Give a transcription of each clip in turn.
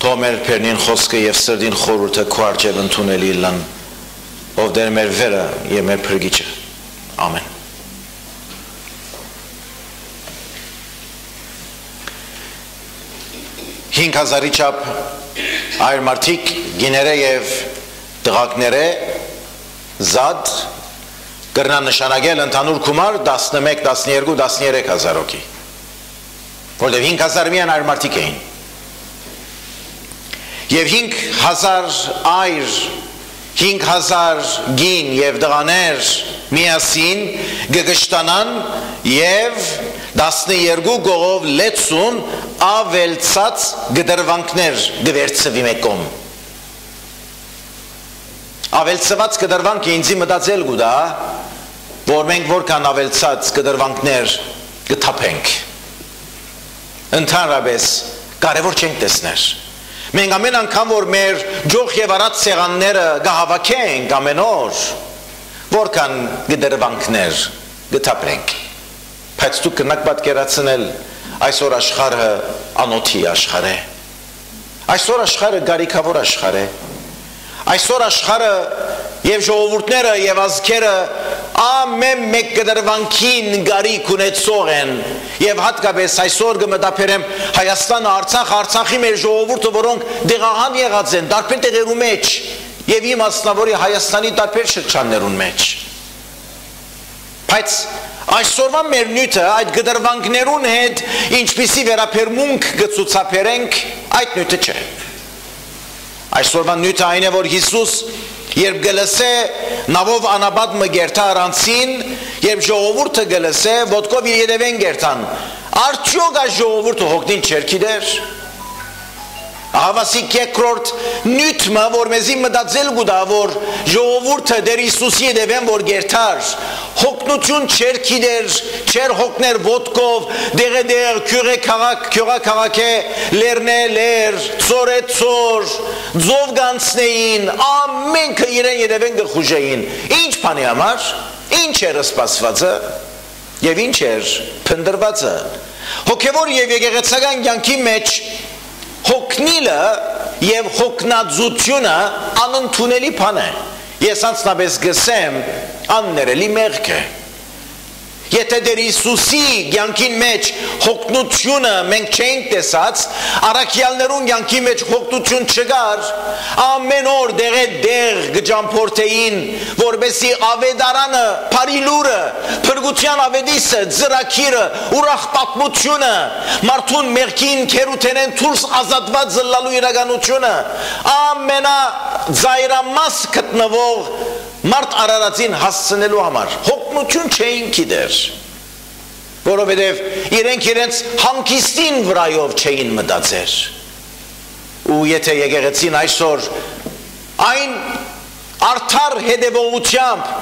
թող մեր բերնին խոսքը եւ սրդին խորհուրդը քո առջև ընդունելի լան, ով դեր մեր վերը եւ մեր փրկիչը։ Ամեն։ Հինգ հազարի չափ այր մարդիկ գիները եւ տղակները զատ կրնան նշանակել ընդհանուր գումար 11, 12, 13 հազար հոգի, որտեղ 5000 միայն այր մարդիկ էին եւ 5000 այր 5000 գին եւ դղաներ միասին գգշտանան եւ 12 գողով լեցուն ավելցած գդրվանքներ գվերցվի մեկում ավելցված գդրվանքը ինձի մտածել գուտա որ մենք որքան ավելցած գդրվանքներ գթափենք ընդհանրապես կարևոր չենք տեսներ մենք ամեն անգամ որ մեր ջոխ եւ արած սեղանները գահավաքենք ամեն օր որքան գդրվանքներ գթափենք բայց դու կնակ պատկերացնել այսօր աշխարհը անոթի աշխարհ է այսօր աշխարհը գարիքավոր աշխարհ է այսօր աշխարհը եւ ժողովուրդները եւ ազգերը ամեն մեկ գդրվանքին գարիք ունեցող են եւ հատկապես այսօր կմտապերեմ Հայաստանը Արցախի մեր ժողովուրդը որոնք դեղահան եղած են տարբեր տեղերու մեջ եւ իմ մասնավորի Հայաստանի տարբեր շրջաններուն մեջ բայց այսօրվա մեր նյութը այդ գդրվանքներուն հետ ինչպիսի վերապերմունք գծուցապերենք այդ նյութը չէ այսօրվա նյութը այն է որ Հիսուս երբ գլսե նավով անաբադ մգերտա առանցին երբ ժողովուրդը գլսե ոտքով իր ետևեն գերտան արդյոք այս ժողովուրդը հոգնին չեր գիտեր Հավասիկ երկրորդ նյութը որ մեզի մտածել գուտա որ ժողովուրդը դեր Հիսուսի ետևեն որ գերտար հոգնություն չեր գիտեր չեր հոգներ ոտքով դեղեդեղ քյուրե քաղաքը լերնե լեր ծորե ծոր ձով գանցնեին ամենքը իրեն ետևեն գխուժեին ինչ բանի համար ինչ էր սպասվածը եւ ինչ էր փնդրվածը հոգեվոր եւ եկեղեցական կյանքի մեջ հոգնիլը եւ հոգնածությունը անընդունելի բան է ես անցնաբես գսեմ աններելի մեղք է եթե դեր Հիսուսի կյանքին մեջ հոգնությունը մենք չենք տեսած առաքյալներուն կյանքի մեջ հոգնություն չկար ամեն օր դեղ գջամփորտեին որբեսի ավետարանը փարիլուրը փրկության ավետիսը ծրակիրը ուրախ պատմությունը մարդուն մեղքին քերութենեն դուրս ազատված զլալու իրականությունը ամենա զայրամաս գտնվող մարդ արարածին հասցնելու համար հոգնություն չէին գիտեր որովհետև իրենց հանգիստին վրայով չէին մտածեր ու եթե եկեղեցին այսօր այն արդար հետևողությամբ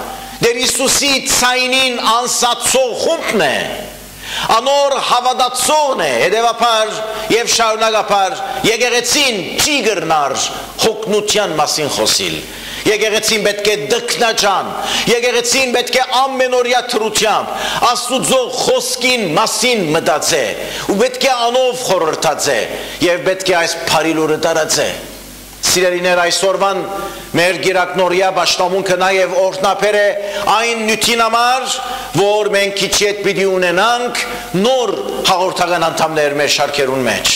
դեր Հիսուսի ցայնին անսացող խումբն է անոր հավատացողն է հետևաբար եւ շարունակաբար եկեղեցին չի գրնար հոգնության մասին խոսիլ եկեղեցին պետք է դքնաջան եկեղեցին պետք է ամենօրյա թրությամբ Աստուծո խոսքին մասին մտածե ու պետք է անով խորհրդածե եւ պետք է այս փարիլուրը տարածե Սիրելիներ այսօրվան մեր գիրակնորյա պաշտամունքը նաև օրհնաբեր է այն նյութին համար, որ մենք քիչ հետ պիտի ունենանք նոր հաղորդական անդամներ մեր շարքերուն մեջ։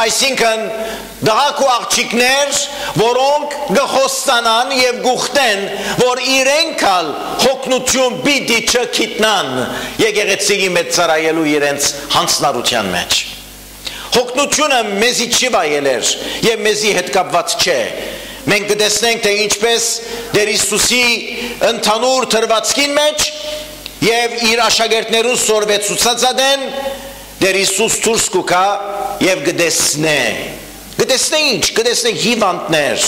Այսինքն դղակ ու աղջիկներ, որոնք գխոստանան եւ գուխտեն, որ իրենք հոգնություն պիտի չգիտնան եկեղեցիի մեջ ծառայելու իրենց հանձնարարության մեջ։ Հոգնությունը մեզի չի վայելեր եւ մեզի հետ կապված չէ։ Մենք կտեսնենք թե ինչպես Տեր Հիսուսի ընդհանուր թրվածքին մեջ եւ իր աշակերտներուն սորվեցուցած ադեն Տեր Հիսուս դուրս կուքա եւ գտեսնե ինչ, գտեսնե հիվանդներ,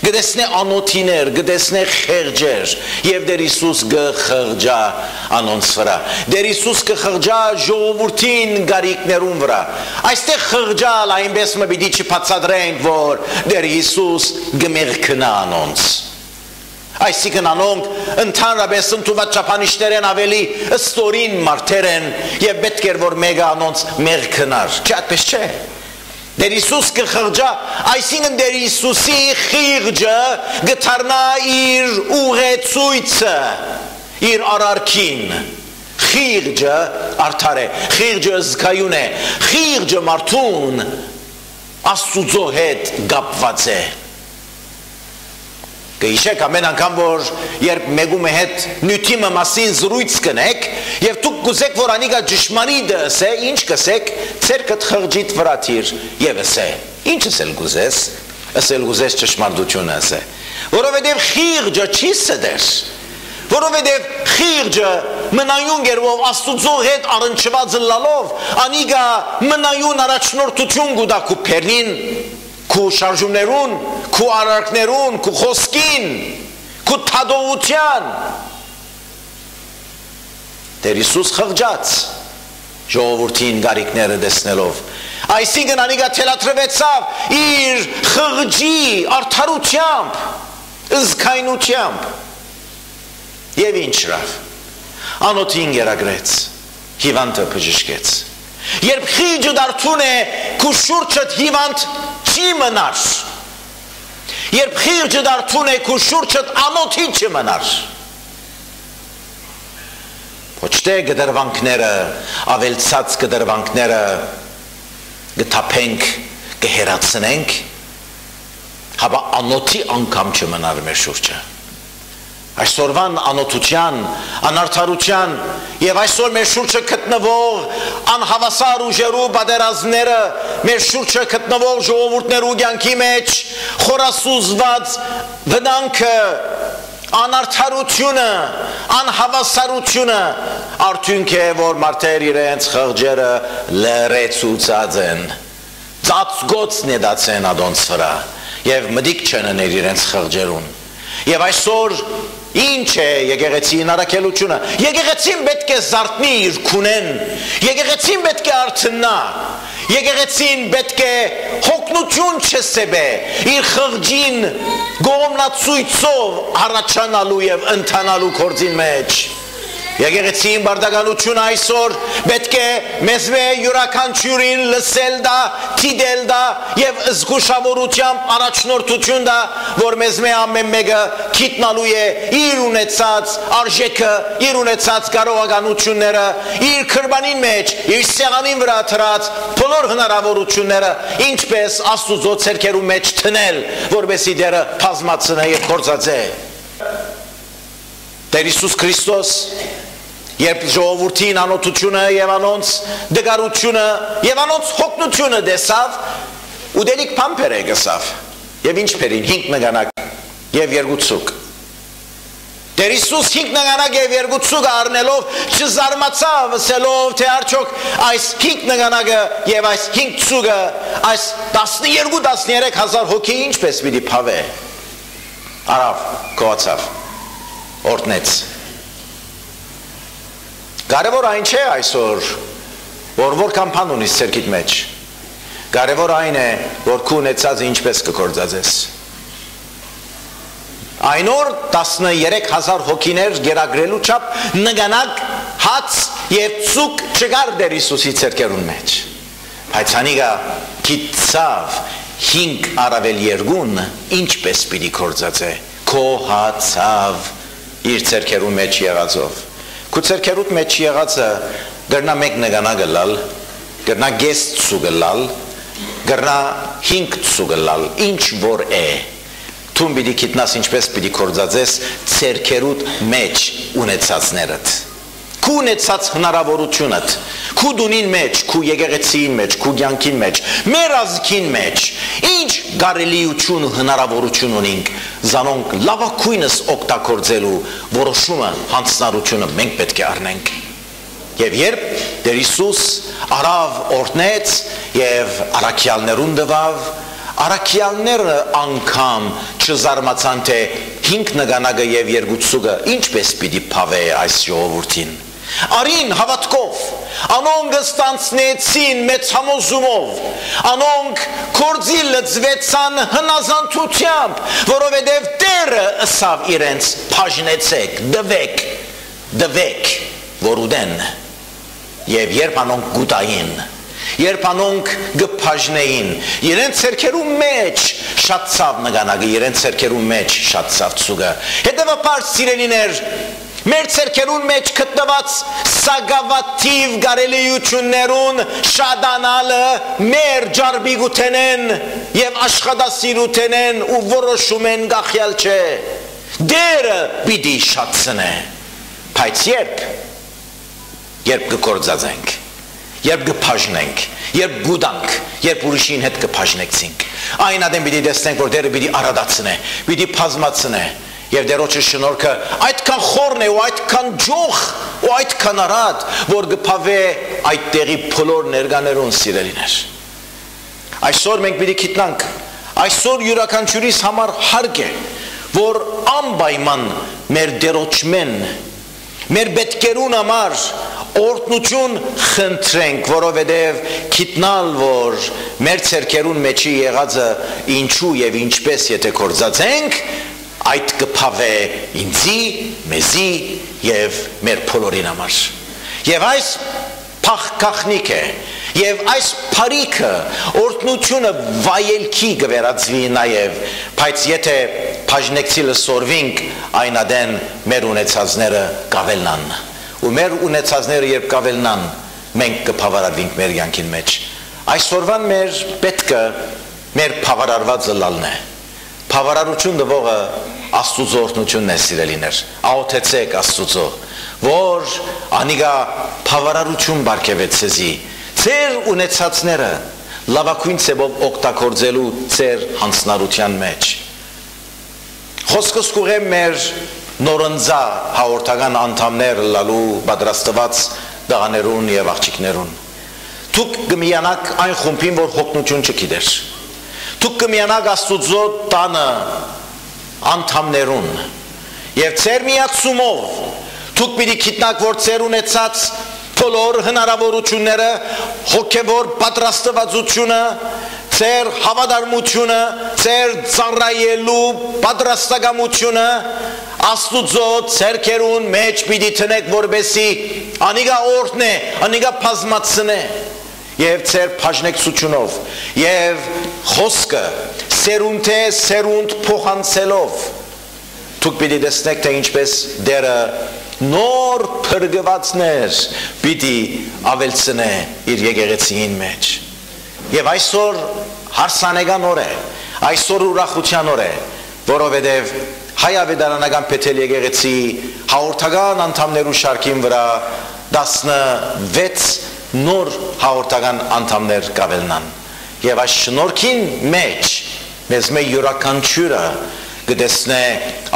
գտեսնե անոթիներ, գտեսնե խեղճեր եւ Տեր Հիսուս գխղճա անոնց վրա։ Տեր Հիսուս կխղճա ժողովրդին գարիկներուն վրա։ Այստեղ խղճալ այնպես մը պիտի չբացատրենք, որ Տեր Հիսուս գմերքնա անոնց։ Այսինքն անոնք ընդհանրապես ընդունված ճապանիշներ են ավելի ստորին մարդեր են եւ պետք էր որ մեկը անոնց մերքնար։ Չէ, այդպես չէ։ Դեր Հիսուս կխղճա, այսինքն Դեր Հիսուսի խիղճը գտարնա իր ուղեցույցը, իր արարքին։ Խիղճը արդար է, խիղճը զգայուն է, խիղճը մարդուն Աստուծո հետ կապված է։ Կհիշեք ամեն անգամ, որ երբ մեկում հետ նյութիմը մասին զրույց կնեք և դուք կուզեք, որ անիկա ճշմարիտ ասե, ինչ կսեք, ցերկդ խղճիդ վրա թիր և ասե։ Ինչ ասել կուզես, ասել կուզես ճշմարտությունը ասե։ Որովհետև խիղճը չի սդեր, որովհետև խիղճը մնայուն գերվով Աստուծո հետ առնչված լալով, անիկա մնայուն առաջնորդություն կուտա քու փերնին, քու շարժումներուն, քու արարքներուն, քու խոսքին, քու թադողության։ Տեր Հիսուս խղճաց ժողովրդին գարիքները տեսնելով, այսինքն անիկա թելադրվեցավ իր խղճի արդարությամբ, զգայնությամբ և ինչ ռավ, անոթին գերագրեց, հիվանդը բժշկեց։ Երբ խիղճը դարձուն է, քու շուրջդ հիվանդ չի մնար։ Երբ խիղճը դարձուն է, քու շուրջդ անոթի չի մնար։ Ոչ թե գդրվանքները, ավելցած գդրվանքները գտապենք, կհերացնենք, հապա անոթի անգամ չմնար մեր շուրջը։ Այսօրվան անոթության, անարդարության և այսօր մեր շուրջը գտնվող անհավասար ուժերու պատերազմները, մեր շուրջը գտնվող ժողովուրդներու կյանքի մեջ խորասուզված վտանգը, անարդարությունը, անհավասարությունը արդյունք է, որ մարդեր իրենց խղճերը լրացուցած են, ծածկոց նետացեն ադոնց վրա և մտիկ չըններ իրենց խղճերուն։ Եվ այսօր ինչ է եկեղեցին առաքելությունը։ Եկեղեցին պետք է զարթնի իր քունեն, եկեղեցին պետք է արթնա, եկեղեցին պետք է հոգնություն չսեբե իր խղճին գոմնացույցով առաջանալու և ընթանալու գործին մեջ։ Եկեղեցին բարդականությունը այսօր պետք է մեզվե յուրաքանչյուրին լսել դա, դիտել դա և զգուշավորությամբ առաջնորդություն դա, որ մեզվե ամեն մեկը գիտնալու է իր ունեցած արժեքը, իր ունեցած կարողականությունները, իր քրբանին մեջ, իր սեղանին վրա դրած բոլոր հնարավորությունները, ինչպես Աստուծո ցերկերու մեջ թնել, որպեսզի դերը բազմացնե և գործածե։ Տեր Հիսուս Քրիստոս երբ ժողովրդին անոթությունը և անոնց դգարությունը և անոնց հոգնությունը դեսավ, ուդելիք պամպեր է գսավ, և ինչ պերին, 5 նգանակ և 2 ցուկ։ Տեր Հիսուս 5 նգանակ և 2 ցուկը առնելով չզարմացավ ասելով, թե արդյոք այս 5 նգանակը և այս 5 ցուկը, այս 12-13 հազար հոգի ինչպես պիտի փավե։ Արավ, կոացավ, օրտնեց։ Կարևոր այն չէ այսօր, որ որքան բան ունիս ցերկիդ մեջ։ Կարևոր այն է, որ քու ունեցածը ինչպես կգործածես։ Այն օր 13,000 հոգիներ գերագրելու չափ նգանակ հաց և ցուկ չկար Տեր Հիսուսի ցերկերուն մեջ։ Բայց անիկա գիտցավ 5 առավել 2-ն ինչպես պիտի գործածե, քոհացավ իր ցերկերուն մեջ եղածով։ Քու ցերկերուդ մեջ եղածը գրնա 1 նգանակ լալ, գրնա 5 ցուկ լալ, գրնա 5 ցուկ լալ, ինչ որ է։ Դու պիտի գիտնաս ինչպես պիտի գործածես ցերկերուդ մեջ ունեցածներդ։ Քու ունեցած հնարավորությունդ, քու դունին մեջ, քու եկեղեցին մեջ, քու կյանքին մեջ, մեր ազգին մեջ, ինչ կարելիություն ու հնարավորություն ունենք, զանոնք լավագույնս օգտագործելու որոշումը, հանձնարարությունը մենք պետք է առնենք։ Եվ երբ Տեր Հիսուս արավ օրհնեց և առաքյալներուն տվավ, առաքյալները անգամ չզարմացան, թե 5 նգանակը և 2 ցուկը ինչպես պիտի փավե այս ժողովրդին։ Արին հավատքով, անոնք ստանցնեցին մեծ համոզումով, անոնք գործի լծվեցան հնազանդությամբ, որովհետև Տերը ըսավ իրենց բաժնեցեք, դվեք, որ ուտեն։ Եվ երբ անոնք գուտային, երբ անոնք գփաժնեին իրենց ցերքերու մեջ շատ ցավ նգանակը իրենց ցերքերու մեջ շատ ցավ ցուգը հետևաբար սիրելիներ մեր ցերքերուն մեջ գտնված սագավաթիվ գարելիություններուն շադանալը մեր ջարբիգութենեն եւ աշխատասիրութենեն ու որոշում են գախյալ չէ դերը պիտի շատցնե բայց երբ կկործածենք երբ կփաժնենք երբ գուդանք երբ ուրիշին հետ կփաժնեցինք այն ադեմ պիտի տեսնենք որ դերը պիտի արադացնե պիտի բազմացնե Եվ դերոջը շնորհքը այդքան խորն է ու այդքան ջոխ ու այդքան արad որ գփավե այդ տեղի բոլոր ներկաներուն սիրելիներ Այսօր մենք պիտի գիտնանք այսօր յուրաքանչյուրիս համար հարկ է որ անպայման մեր դերոջմեն մեր պետքերուն համար օրտնություն խնդրենք որովհետև գիտնալ որ մեր ցերկերուն մեջի եղածը ինչու եւ ինչպես եթե կործածենք Այդ կփավե ինձի, մեզի եւ մեր բոլորին համար։ Եվ այս փախքախնիկ է, եւ այս փարիքը օրտնությունը վայելքի կվերածվի նաեւ, բայց եթե բաժնեկցիլը սորվինք, այն ադեն մեր ունեցածները կավելնան։ Ու մեր ունեցածները երբ կավելնան, մենք կփավարարվենք մեր յանքին մեջ։ Այսօրվան մեր պետքը մեր փավարարվածը լալն է։ Փավարարություն դվողը Աստուծո օրհնությունն է սիրելիներ աղոթեցեք Աստուծո որ անիգա փավարարություն բարգեւեց ցեզի ձեր ունեցածները լավագույն ցեբով օգտագործելու ձեր հանձնարարության մեջ խոսքս կուղեմ մեր նորընձա հաղորդական անդամներ լալու պատրաստված դղաներուն եւ աղջիկներուն դուք կմիանաք այն խումբին որ հոգնություն չգիտեր դուք կմիանաք Աստուծո տանը անդամներուն եւ ձեր միացումով դուք պիտի գիտնաք որ ձեր ունեցած բոլոր հնարավորությունները հոգեվոր պատրաստվածությունը ձեր հավատարմությունը ձեր ծառայելու պատրաստակամությունը Աստուծո ցերկերուն մեջ պիտի տնեք որբեսի անիգա օրհնե անիգա բազմացնե եւ ձեր բաժնեկցությունով եւ խոսքը սերունդե սերունդ փոխանցելով դուք պիտի տեսնեք թե ինչպես դերը նոր փրկվածներ պիտի ավելցնե իր եկեղեցին մեջ եւ այսօր հարսանեկան օր է այսօր ուրախության օր է որովհետեւ հայավետարանական Փեթել եկեղեցի հաղորդական անդամներու շարքին վրա 16 նոր հաղորդական անդամներ կավելնան եւ այս շնորհքին մեջ մեզ մեր յուրաքանչյուրը կտեսնե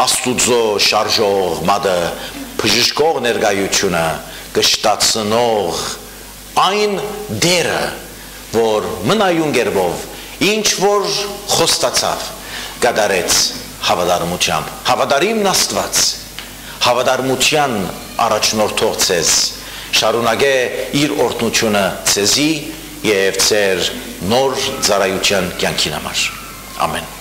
Աստուծո շարժող մատը բժշկող ներկայությունը կշտացնող այն դերը որ մնայուն գերբով ինչ որ խոստացավ կդարեց հավատարմությամբ հավատարիմն Աստված հավատարմության առաջնորդող ցեզ շարունակե իր օրհնությունը ցեզի եւ ձեր նոր ծառայության կյանքին համար ամեն